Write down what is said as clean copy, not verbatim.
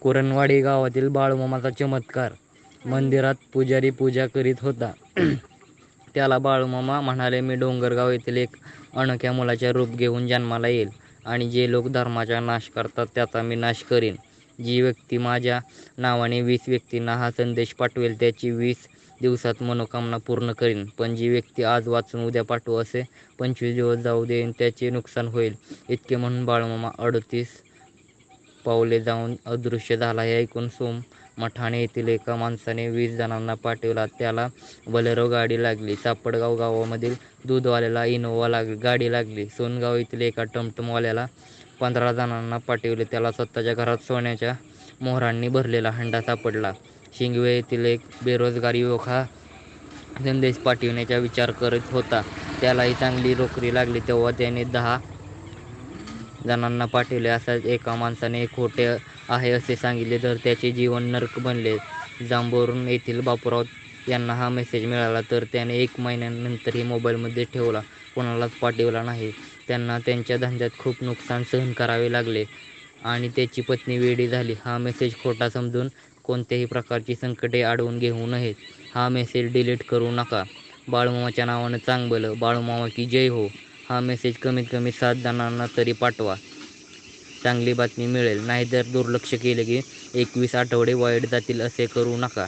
कुरणवाडी गावातील बाळूमामाचा चमत्कार. मंदिरात पुजारी पूजा करीत होता. त्याला बाळूमामा म्हणाले, मी डोंगरगाव येथील एक अनोख्या मुलाचे रूप घेऊन जन्माला येईल आणि जे लोक धर्माचा नाश करतात त्याचा मी नाश करीन. जी व्यक्ती माझ्या नावाने 20 व्यक्तींना हा संदेश पाठवेल त्याची 20 दिवसात मनोकामना पूर्ण करीन. पण जी व्यक्ती आज वाचून उद्या पाठवू असे 25 दिवस जाऊ देईन त्याचे नुकसान होईल. इतके म्हणून बाळूमामा 38 पावले जाऊन अदृश्य झाला. हे ऐकून सोमठाणे येथील एका माणसाने 20 जणांना पाठवला. त्याला बोलेरो गाडी लागली. सापडगाव गावामधील दूधवाल्याला इनोव्हा गाडी लागली. सोनगाव येथील एका टमटमवाल्याला 15 जणांना पाठवले. त्याला स्वतःच्या घरात सोन्याच्या मोहरांनी भरलेला हंडा सापडला. शिंगवे येथील एक बेरोजगार युवक हा संदेश पाठविण्याचा विचार करत होता. त्यालाही चांगली नोकरी लागली. तेव्हा त्याने 10 जणांना पाठवले. असाच एका माणसाने खोटे आहे असे सांगितले तर त्याचे जीवन नरक बनले. जांभरुण येथील बापूराव यांना हा मेसेज मिळाला तर त्याने 1 महिन्यानंतरही मोबाईलमध्ये ठेवला. कोणालाच पाठविला नाही. त्यांना त्यांच्या धंद्यात खूप नुकसान सहन करावे लागले आणि त्याची पत्नी वेडी झाली. हा मेसेज खोटा समजून कोणत्याही प्रकारची संकटे अडवून घेऊ नयेत. हा मेसेज डिलीट करू नका. बाळूमामाच्या नावानं चांगलं. बाळूमामा की जय हो. हा मेसेज कमीत कमी 7 जणांना तरी पाठवा. चांगली बातमी मिळेल. नाहीतर दुर्लक्ष केले की 21 आठवडे वाईट जातील. असे करू नका.